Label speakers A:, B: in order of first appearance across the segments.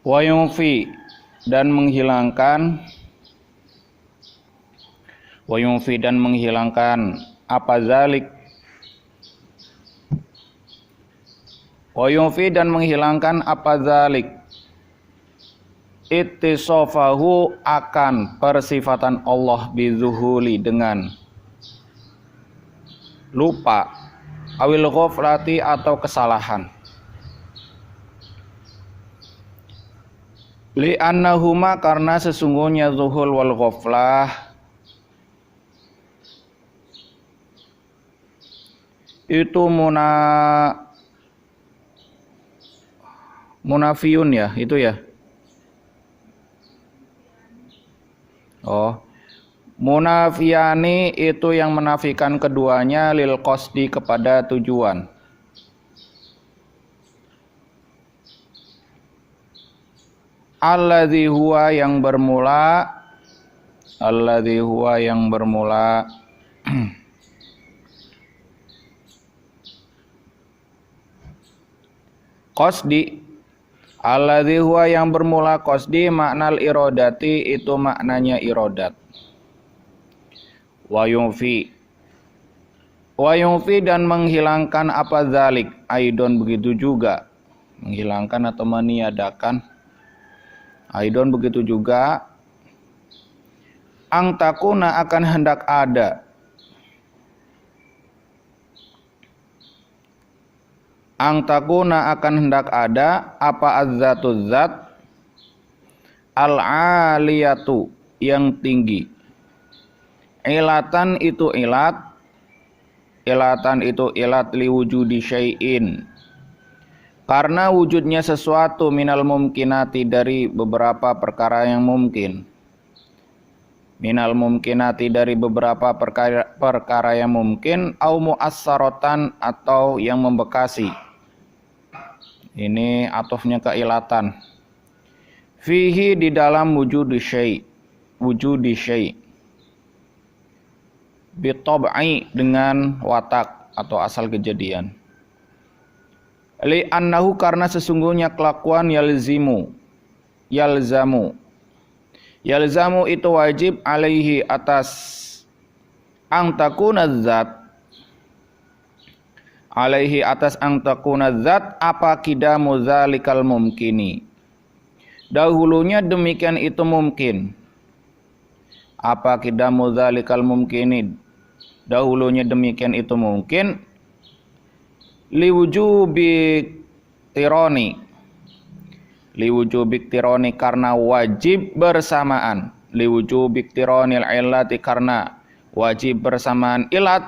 A: Wa yunfi dan menghilangkan apa zalik. Wa yunfi dan menghilangkan apa zalik. Ittisofahu akan persifatan Allah bizuhuli dengan lupa, awil ghaflati atau kesalahan. Li'annahuma karena sesungguhnya zuhul wal ghaflah itu munafiyun ya, itu ya. Oh, munafiyani itu yang menafikan keduanya lil qasdi kepada tujuan. Alladzi huwa yang bermula qasdi. Alladzi huwa yang bermula qasdi maknal irodati itu maknanya irodat. Wa yunfi dan menghilangkan apa zalik, aidon begitu juga, menghilangkan atau meniadakan, aidon begitu juga, ang takuna akan hendak ada, ang takuna akan hendak ada apa azzatuz zat al-aliyatu yang tinggi. Ilatan itu ilat liwujudi syai'in karena wujudnya sesuatu minal mumkinati dari beberapa perkara yang mungkin. Minal mumkinati dari beberapa perkara yang mungkin, au mu'assaratan atau yang membekasi. Ini atofnya ke ilatan. Fihi di dalam wujudi syai'. Bitab'i dengan watak atau asal kejadian. Li'annahu karena sesungguhnya kelakuan yalzamu itu wajib alaihi atas ang takuna zat apa kidamu zalikal mumkini. Dahulunya demikian itu mungkin. Apa kidamu zalikal mumkini. Dahulunya demikian itu mungkin. Liwujubik tironi karena wajib bersamaan. Liwujubik tironil illati karena wajib bersamaan ilat.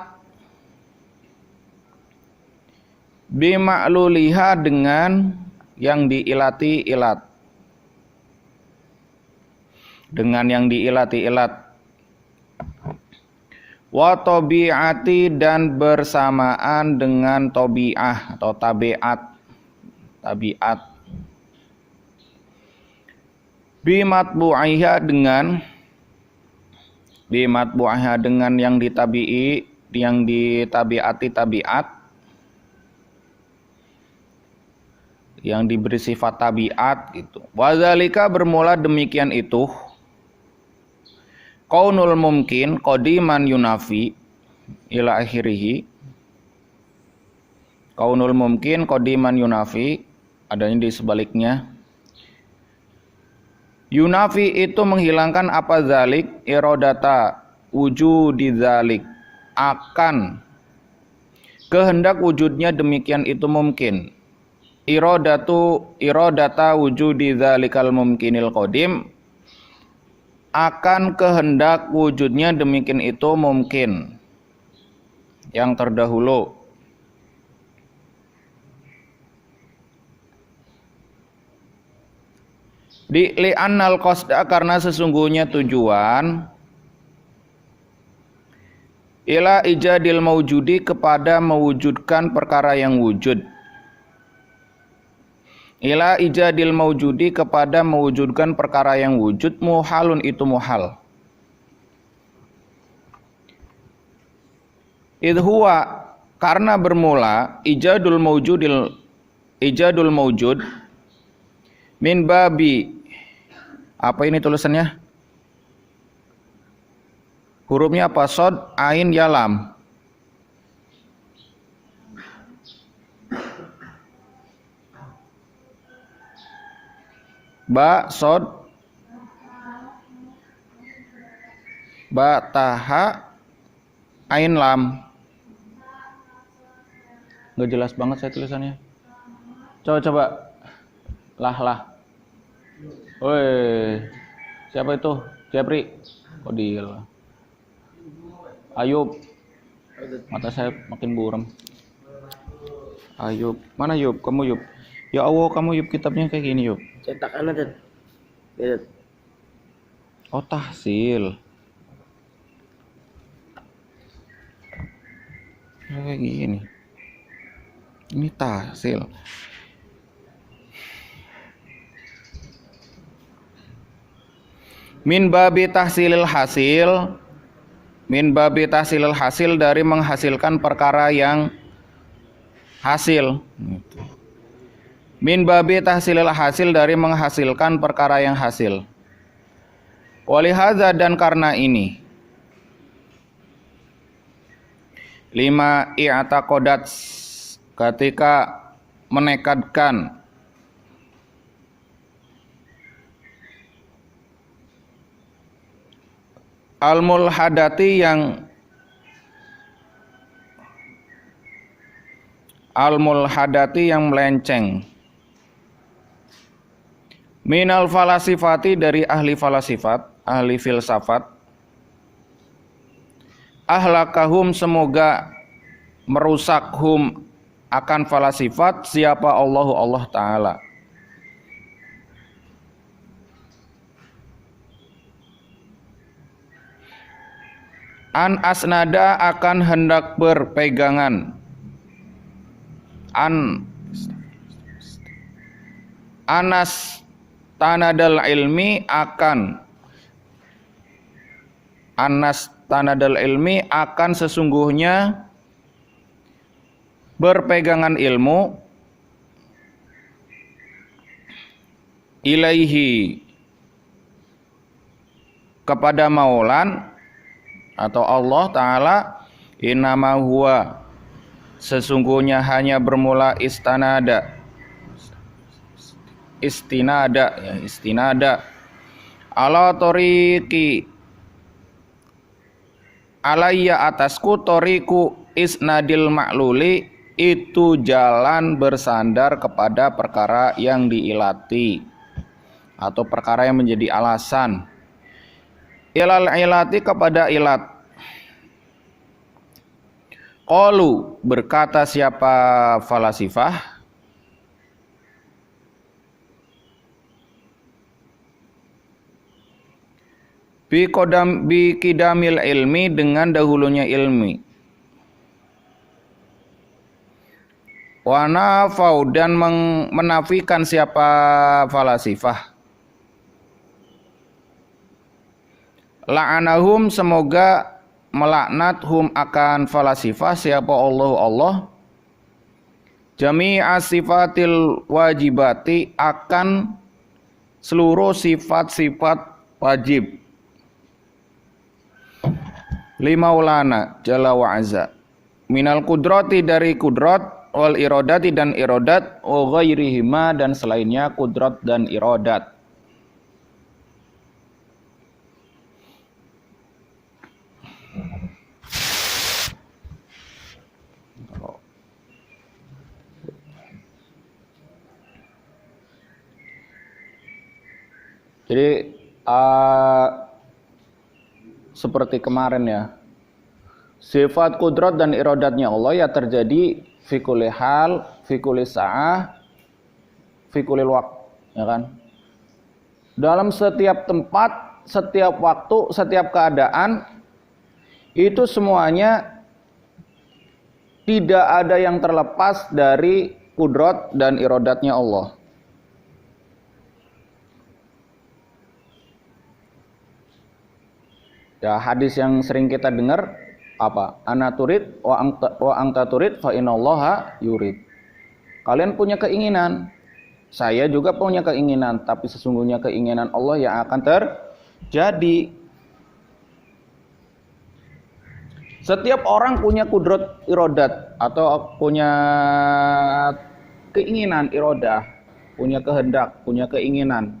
A: Bima'luliha dengan yang diilati ilat. Dengan yang diilati ilat. Wa tabi'ati dan bersamaan dengan tabi'ah atau tabiat. Bimatbu'aiha dengan yang ditabi'i, yang ditabiati tabiat, yang diberi sifat tabiat gitu. Wadzalika bermula demikian itu. Qaunul mumkin qadiman yunafi ila akhirih. Qaunul mumkin qadiman yunafi, adanya di sebaliknya. Yunafi itu menghilangkan apa zalik, irodata wujudi zalik, akan kehendak wujudnya demikian itu mungkin. Irodata wujudi zalikal mumkinil qadim, akan kehendak wujudnya demikian itu mungkin yang terdahulu. Di li'annal qasda karena sesungguhnya tujuan ila ijadil maujudi kepada mewujudkan perkara yang wujud. Ila ijadil maujudi kepada mewujudkan perkara yang wujud, muhalun itu muhal. Idhuwa karena bermula ijadul maujud Min babi. Apa ini tulisannya? Hurufnya apa? Sod, ain, ya, lam. Ba, sod, ba, taha, ain, lam. Nggak jelas banget saya tulisannya. Coba. Lah. Woi, siapa itu? Jepri. Odil. Ayub. Mata saya makin buram. Ayub. Mana Yub? Kamu Yub. Ya Allah, kamu Yub, kitabnya kayak gini Yub.
B: Cetak anak dan.
A: Oh, tahsil. Kayak gini. Ini tahsil. Min babi tahsilil hasil. Min babi tahsilil hasil, dari menghasilkan perkara yang hasil. Min babi tahsilil hasil, dari menghasilkan perkara yang hasil. Walihadza, dan karena ini. 5 i'taqadat, ketika menekadkan al-mulhadati, yang melenceng, minal falasifati, dari ahli falasifat, ahli filsafat, ahlakahum, semoga merusak hum, akan falasifat, siapa Allah Ta'ala. An asnada, akan hendak berpegangan. Anas tanadal ilmi, akan sesungguhnya berpegangan ilmu, ilaihi, kepada maulan atau Allah Ta'ala, innama huwa, sesungguhnya hanya bermula istinada ala toriki, alayya, atasku, toriku isnadil ma'luli, itu jalan bersandar kepada perkara yang diilati atau perkara yang menjadi alasan. Ilal ilati, kepada ilat. Qalu, berkata siapa falasifah? Bi kidamil ilmi, dengan dahulunya ilmi. Wa nafau, dan menafikan siapa falasifah? La'anahum, semoga melaknat hum, akan falasifah, siapa Allah. Jami'a sifatil wajibati, akan seluruh sifat-sifat wajib. Limaulana jalla wa azza, minal kudrati, dari kudrat, wal irodati, dan irodat, wa ghairihima, dan selainnya kudrat dan irodat. Jadi seperti kemarin ya, sifat kudrat dan irodatnya Allah ya terjadi fi kulli hal, fi kulli sa'ah, fi kulli waqt, ya kan? Dalam setiap tempat, setiap waktu, setiap keadaan, itu semuanya tidak ada yang terlepas dari kudrat dan irodatnya Allah. Ya, hadis yang sering kita dengar apa? Ana turid wa anta turid fa innallaha yurid. Kalian punya keinginan, Saya juga punya keinginan, tapi sesungguhnya keinginan Allah yang akan terjadi. Setiap orang punya kudrat irodat atau punya keinginan irodah, punya kehendak, punya keinginan.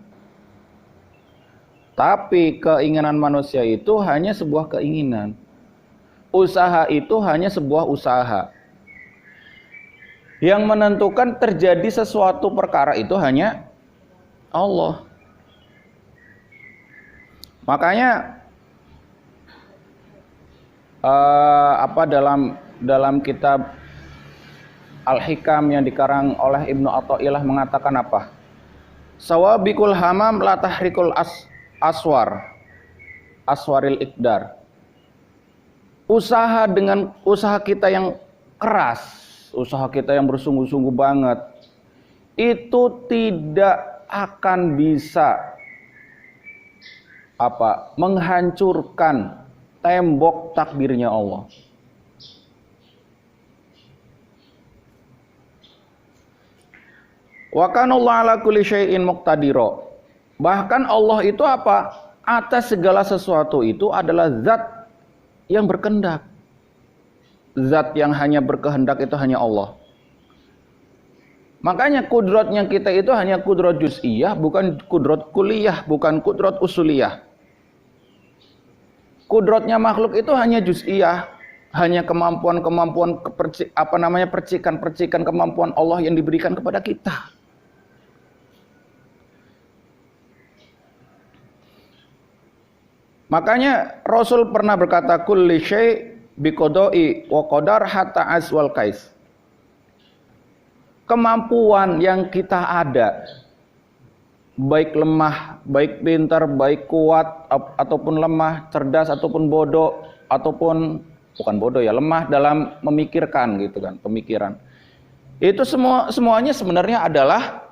A: Tapi keinginan manusia itu hanya sebuah keinginan. Usaha itu hanya sebuah usaha. Yang menentukan terjadi sesuatu perkara itu hanya Allah. Makanya dalam kitab Al-Hikam yang dikarang oleh Ibnu Athaillah mengatakan apa? Sawabikul hamam la tahrikul aswaril iqdar. Usaha kita yang keras, usaha kita yang bersungguh-sungguh banget, itu tidak akan bisa menghancurkan tembok takdirnya Allah. Wa kana Allah ala kulli syai'in muqtadira. Bahkan Allah itu atas segala sesuatu itu adalah zat yang berkehendak. Zat yang hanya berkehendak itu hanya Allah. Makanya kudratnya kita itu hanya kudrat juz'iyah, bukan kudrat kulliyah, bukan kudrat usuliyah. Kudratnya makhluk itu hanya juz'iyah, hanya kemampuan-kemampuan percikan-percikan kemampuan Allah yang diberikan kepada kita. Makanya Rasul pernah berkata kulli syai' biqada'i wa qadar hatta aswal kais. Kemampuan yang kita ada, baik lemah, baik pintar, baik kuat ataupun lemah, cerdas ataupun bodoh, ataupun bukan bodoh ya, lemah dalam memikirkan gitu kan, pemikiran. Itu semuanya sebenarnya adalah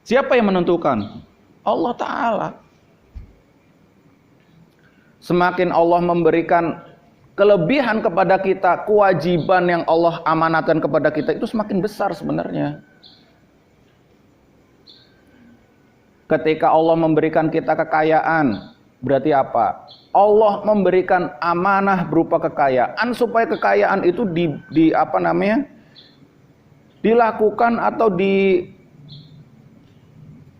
A: siapa yang menentukan? Allah Ta'ala. Semakin Allah memberikan kelebihan kepada kita, kewajiban yang Allah amanatkan kepada kita itu semakin besar sebenarnya. Ketika Allah memberikan kita kekayaan, berarti apa? Allah memberikan amanah berupa kekayaan supaya kekayaan itu dilakukan atau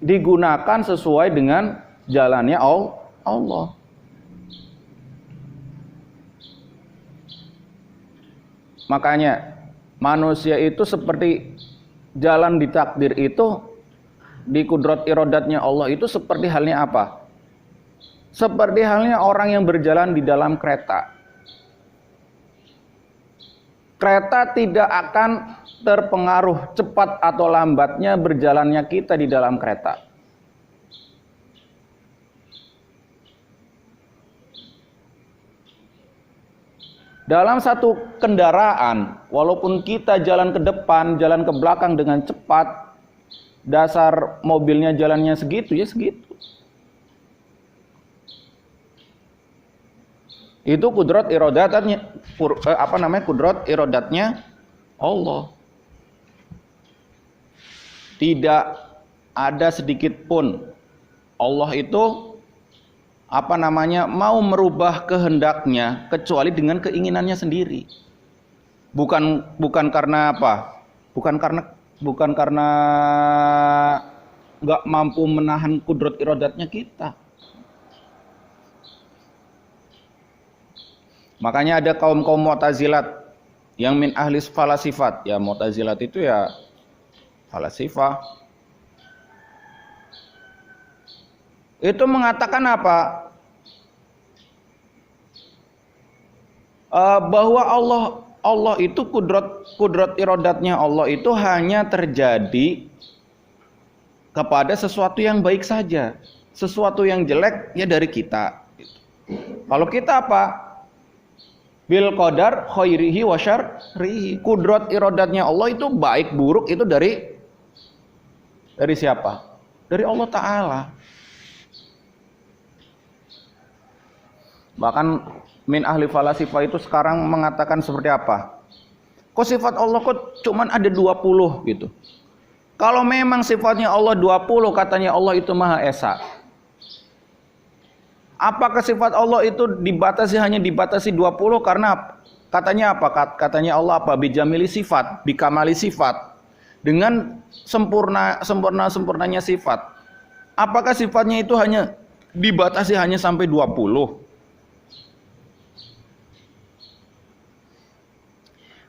A: digunakan sesuai dengan jalannya Allah. Makanya manusia itu seperti jalan di takdir itu, di kudrat irodatnya Allah itu seperti halnya apa? Seperti halnya orang yang berjalan di dalam kereta. Kereta tidak akan terpengaruh cepat atau lambatnya berjalannya kita di dalam kereta. Dalam satu kendaraan, walaupun kita jalan ke depan, jalan ke belakang dengan cepat, dasar mobilnya jalannya segitu ya segitu. Itu kudrat irodatnya, kudrat irodatnya Allah. Tidak ada sedikit pun Allah itu mau merubah kehendaknya kecuali dengan keinginannya sendiri. Bukan karena apa? Bukan karena nggak mampu menahan kudrat irodatnya kita. Makanya ada kaum Mu'tazilat yang min ahli falasifat. Ya Mu'tazilat itu ya falasifah. Itu mengatakan apa? Bahwa Allah itu kudrat irodatnya Allah itu hanya terjadi kepada sesuatu yang baik saja. Sesuatu yang jelek ya dari kita. Kalau kita apa? Bil qadar khairihi wa syarrihi. Kudrat irodatnya Allah itu baik buruk itu dari siapa? Dari Allah Ta'ala. Bahkan min ahli falasifah itu sekarang mengatakan seperti apa? Kok sifat Allah kok cuman ada 20 gitu. Kalau memang sifatnya Allah 20, katanya Allah itu Maha Esa. Apakah sifat Allah itu hanya dibatasi 20 karena katanya apa? Katanya Allah apa? Bijamili sifat, bikamali sifat. Dengan sempurnanya sifat. Apakah sifatnya itu hanya dibatasi hanya sampai 20?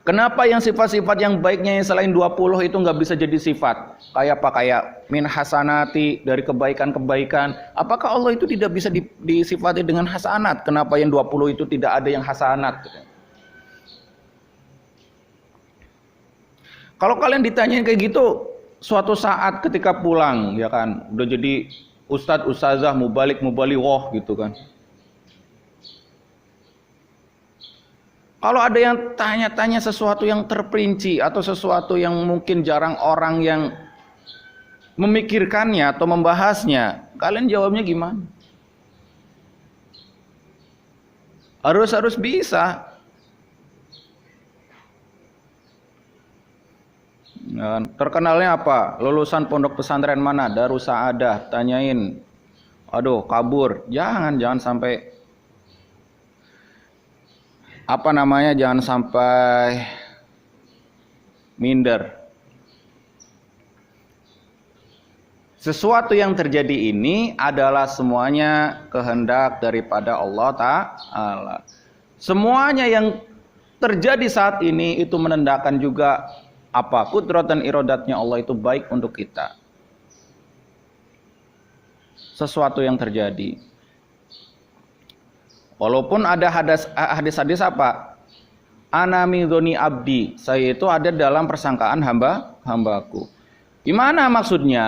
A: Kenapa yang sifat-sifat yang baiknya yang selain 20 itu nggak bisa jadi sifat? Kayak apa? Kayak min hasanati, dari kebaikan-kebaikan. Apakah Allah itu tidak bisa disifati dengan hasanat? Kenapa yang 20 itu tidak ada yang hasanat? Kalau kalian ditanyain kayak gitu, suatu saat ketika pulang, ya kan, udah jadi ustadz, ustazah, mubaligh gitu kan. Kalau ada yang tanya-tanya sesuatu yang terperinci atau sesuatu yang mungkin jarang orang yang memikirkannya atau membahasnya, kalian jawabnya gimana? Harus bisa. Terkenalnya apa? Lulusan pondok pesantren mana? Darus Saadah. Tanyain. Aduh, kabur. Jangan sampai jangan sampai minder. Sesuatu yang terjadi ini adalah semuanya kehendak daripada Allah Ta'ala. Semuanya yang terjadi saat ini itu menandakan juga apa? Kudrat dan iradatnya Allah itu baik untuk kita. Sesuatu yang terjadi. Walaupun ada hadis-hadis apa? Ana min dzoni abdi. Saya itu ada dalam persangkaan hambaku. Gimana maksudnya?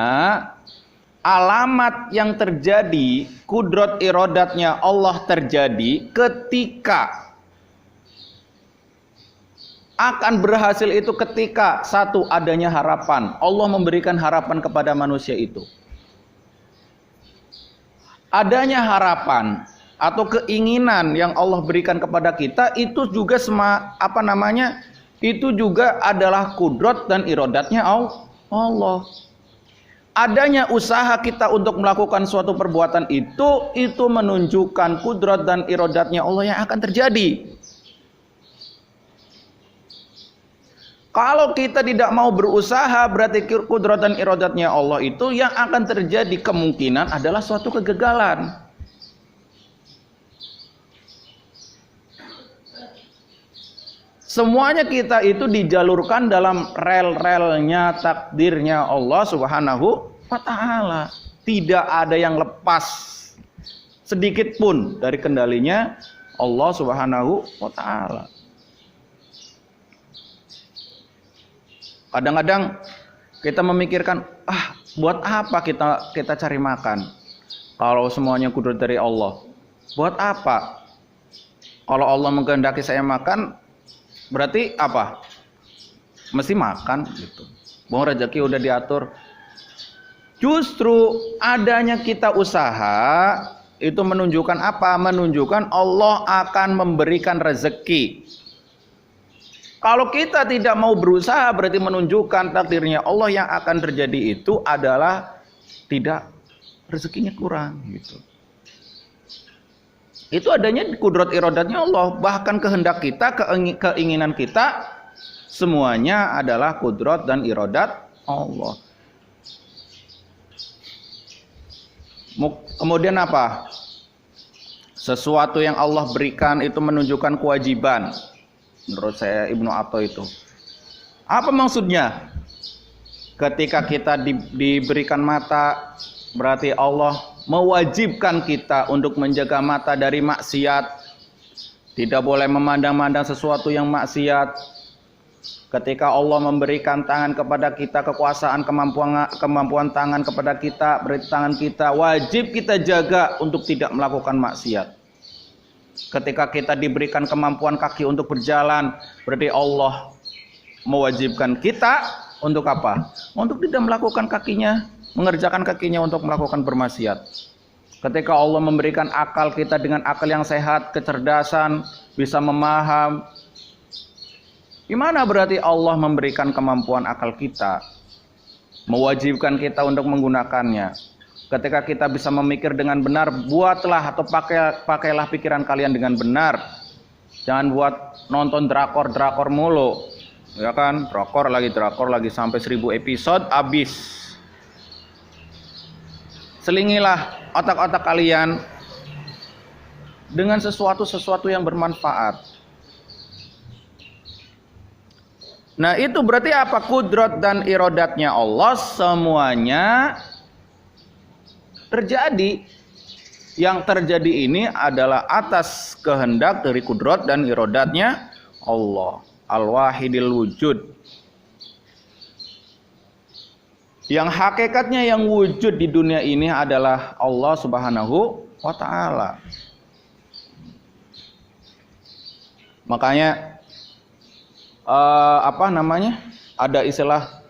A: Alamat yang terjadi, kudrat iradatnya Allah terjadi ketika akan berhasil itu ketika satu adanya harapan. Allah memberikan harapan kepada manusia itu. Adanya harapan atau keinginan yang Allah berikan kepada kita itu juga itu juga adalah kudrat dan iradatnya Allah. Adanya usaha kita untuk melakukan suatu perbuatan itu menunjukkan kudrat dan iradatnya Allah yang akan terjadi. Kalau kita tidak mau berusaha, berarti kudrat dan iradatnya Allah itu yang akan terjadi kemungkinan adalah suatu kegagalan. Semuanya kita itu dijalurkan dalam rel-relnya takdirnya Allah Subhanahu wa Ta'ala. Tidak ada yang lepas sedikit pun dari kendalinya Allah Subhanahu wa Ta'ala. Kadang-kadang kita memikirkan, buat apa kita cari makan? Kalau semuanya kudrat dari Allah. Buat apa? Kalau Allah mengkehendaki saya makan, berarti apa? Mesti makan gitu. Bahwa rezeki udah diatur. Justru adanya kita usaha itu menunjukkan apa? Menunjukkan Allah akan memberikan rezeki. Kalau kita tidak mau berusaha, berarti menunjukkan takdirnya Allah yang akan terjadi itu adalah tidak, rezekinya kurang gitu. Itu adanya kudrat iradatnya Allah. Bahkan kehendak kita, keinginan kita, semuanya adalah kudrat dan iradat Allah. Kemudian apa? Sesuatu yang Allah berikan itu menunjukkan kewajiban. Menurut saya Ibnu Atha itu. Apa maksudnya? Ketika kita diberikan mata, berarti Allah mewajibkan kita untuk menjaga mata dari maksiat. Tidak boleh memandang-mandang sesuatu yang maksiat. Ketika Allah memberikan tangan kepada kita, kekuasaan, kemampuan tangan kepada kita, berarti tangan kita wajib kita jaga untuk tidak melakukan maksiat. Ketika kita diberikan kemampuan kaki untuk berjalan, berarti Allah mewajibkan kita untuk apa? Untuk tidak melakukan kakinya, mengerjakan kakinya untuk melakukan bermaksiat. Ketika Allah memberikan akal kita dengan akal yang sehat, kecerdasan, bisa memaham. Gimana berarti Allah memberikan kemampuan akal kita? mewajibkan kita untuk menggunakannya. Ketika kita bisa memikir dengan benar, buatlah atau pakailah pikiran kalian dengan benar. Jangan buat nonton drakor mulu. Ya kan? Drakor lagi sampai 1000 episode habis. Selingilah otak-otak kalian dengan sesuatu yang bermanfaat. Nah, itu berarti apa? Kudrat dan irodatnya Allah semuanya terjadi. Yang terjadi ini adalah atas kehendak dari kudrat dan irodatnya Allah. Al-Wahidil Wujud. Yang hakikatnya yang wujud di dunia ini adalah Allah Subhanahu wa Ta'ala. Makanya ada istilah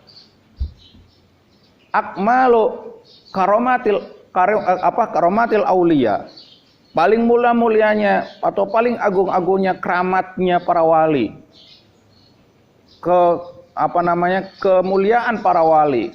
A: akmalu karomatil aulia, paling mulianya atau paling agung-agungnya keramatnya para wali, kemuliaan para wali,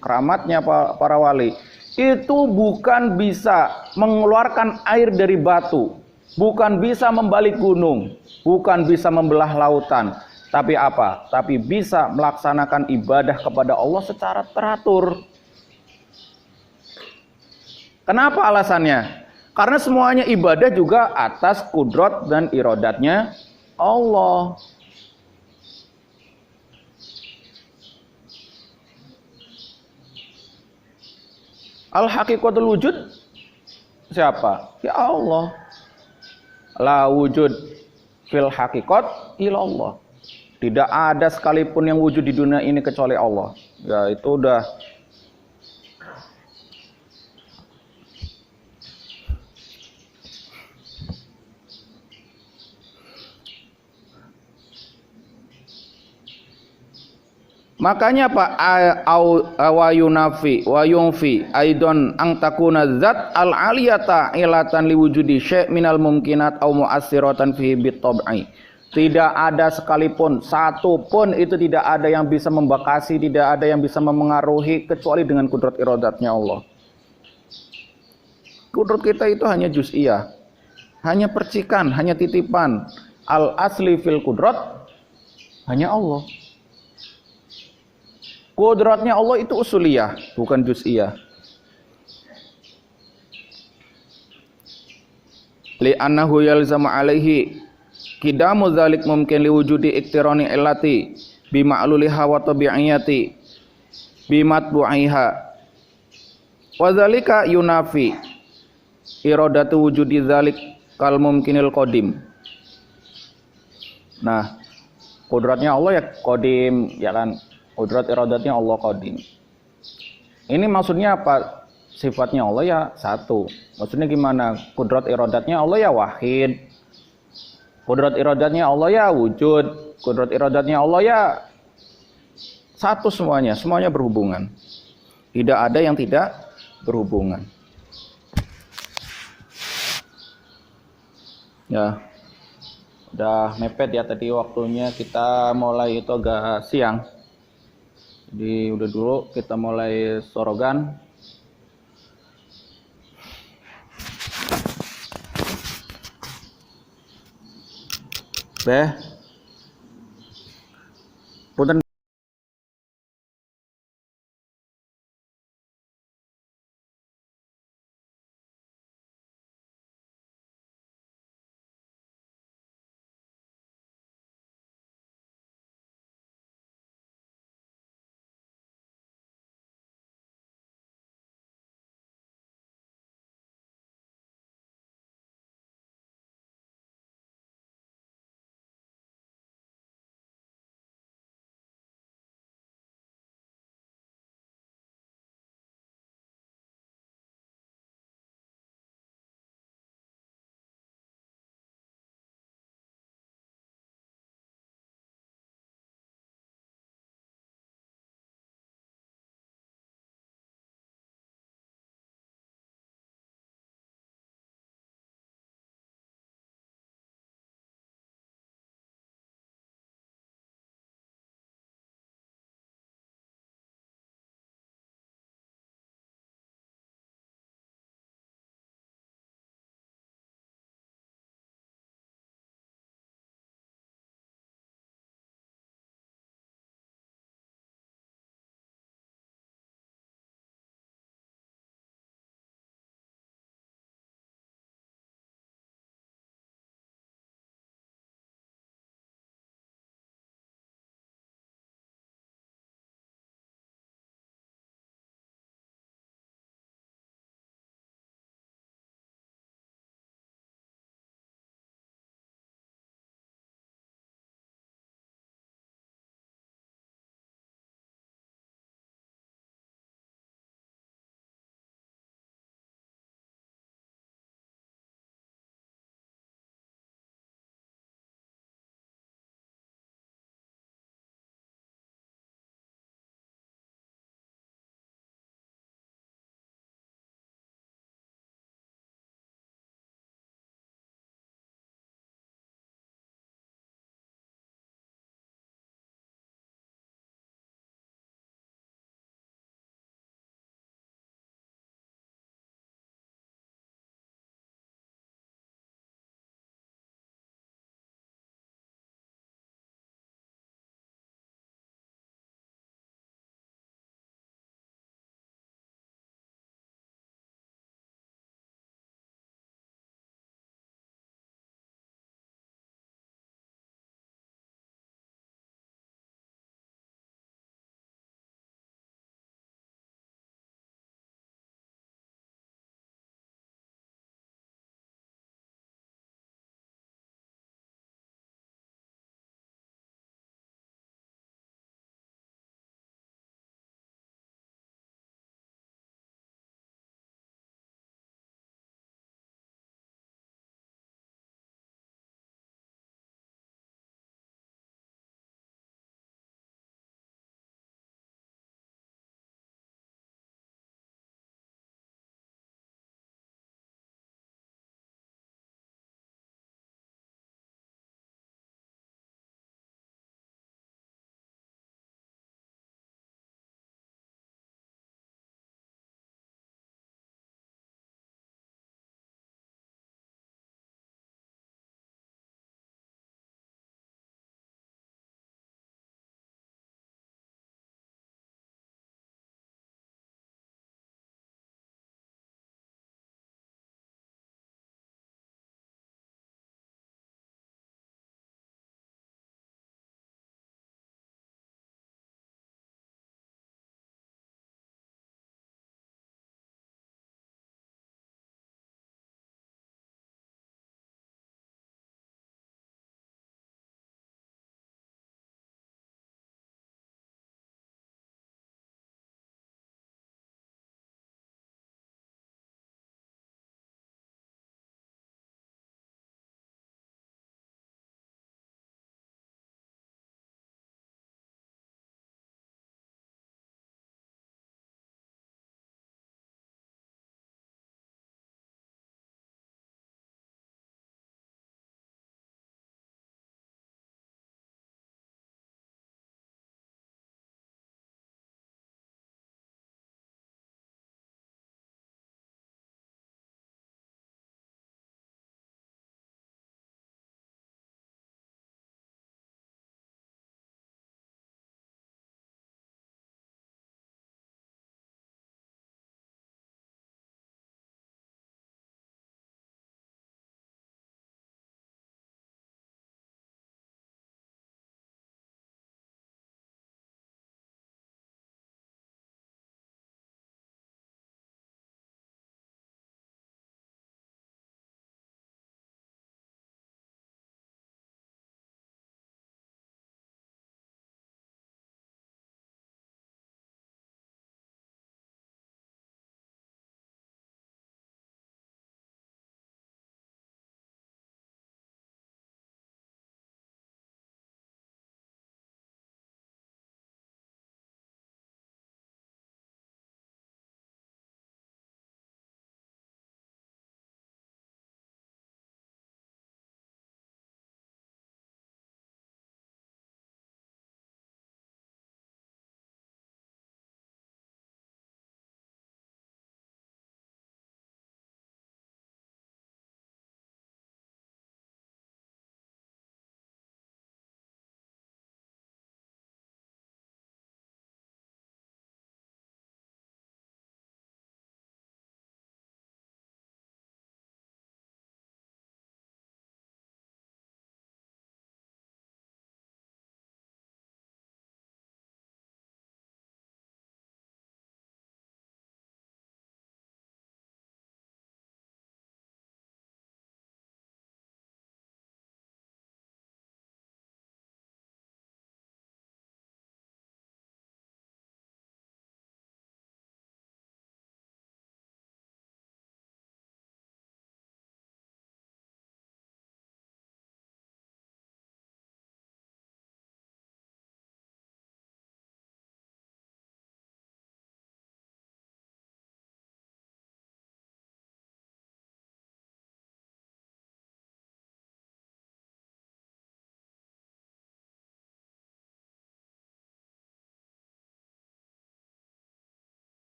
A: keramatnya para wali itu bukan bisa mengeluarkan air dari batu, bukan bisa membalik gunung, bukan bisa membelah lautan. Tapi apa? Tapi bisa melaksanakan ibadah kepada Allah secara teratur. Kenapa alasannya? Karena semuanya ibadah juga atas kudrat dan irodatnya Allah. Al-haqiqatul wujud siapa? Ya Allah. La wujud fil haqiqat ilallah. Tidak ada sekalipun yang wujud di dunia ini kecuali Allah. Ya, itu udah makanya Pak wa yunafi wa yunfi aidon ang takuna zat al aliyata ilatan liwujudi syai' minal mumkinat au mu'assiratan fihi bitab'i. Tidak ada sekalipun, satu pun itu tidak ada yang bisa membakasi, tidak ada yang bisa memengaruhi kecuali dengan kudrat irodatnya Allah. Kudrat kita itu hanya juz'iyah, hanya percikan, hanya titipan. Al asli fil kudrat hanya Allah. Kudratnya Allah itu usuliyah, bukan juz'iyah. Li'annahu yalzamu alaihi kidamu dzalik mungkin liwujudi iktirani illati bima'luliha wa tabi'iyati bimatbu'iha wa dzalika yunafi iradatu wujudi dzalik kal mumkinil qadim. Nah, kudratnya Allah ya qadim, ya kan? Kudrat iradatnya Allah qadim. Ini maksudnya apa? Sifatnya Allah ya satu. Maksudnya gimana? Kudrat iradatnya Allah ya wahid. Kudrat iradatnya Allah ya wujud. Kudrat iradatnya Allah ya satu semuanya berhubungan. Tidak ada yang tidak berhubungan. Ya. Udah mepet ya tadi waktunya, kita mulai itu agak siang. Jadi udah dulu kita mulai sorogan. Punten